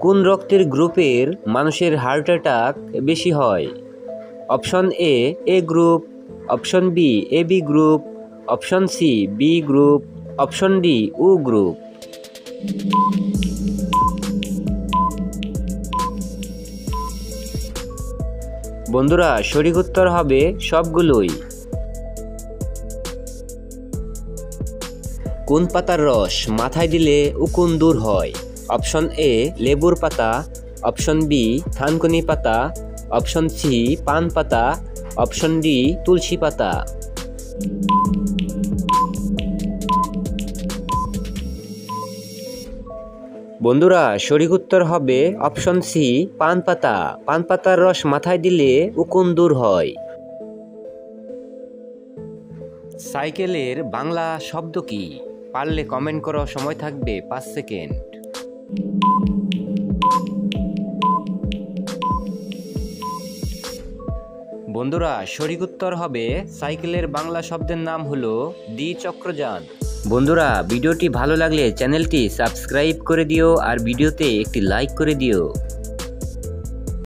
কোন রক্তের গ্রুপের মানুষের হার্ট অ্যাটাক বেশি হয়? Option A group, option B AB group, option C B group, option D O group. বন্ধুরা সঠিক উত্তর হবে সবগুলোই। কোন পাতার রস মাথায় দিলে উকুন দূর হয়? অপশন এ লেবুর পাতা, অপশন বি থানকুনি পাতা, অপশন সি পান পাতা, অপশন ডি তুলসী পাতা। বন্ধুরা সঠিক উত্তর হবে অপশন সি পান পাতা। পান পাতার রস মাথায় দিলে উকুন দূর হয়। সাইকেলের বাংলা শব্দ কি? পারলে কমেন্ট করো, সময় থাকবে 5 সেকেন্ড। বন্ধুরা সঠিক উত্তর হবে সাইকেলের বাংলা শব্দের নাম হলো দ্বিচক্রযান। বন্ধুরা ভিডিওটি ভালো লাগলে চ্যানেলটি সাবস্ক্রাইব করে দিও আর ভিডিওতে একটি লাইক করে দিও।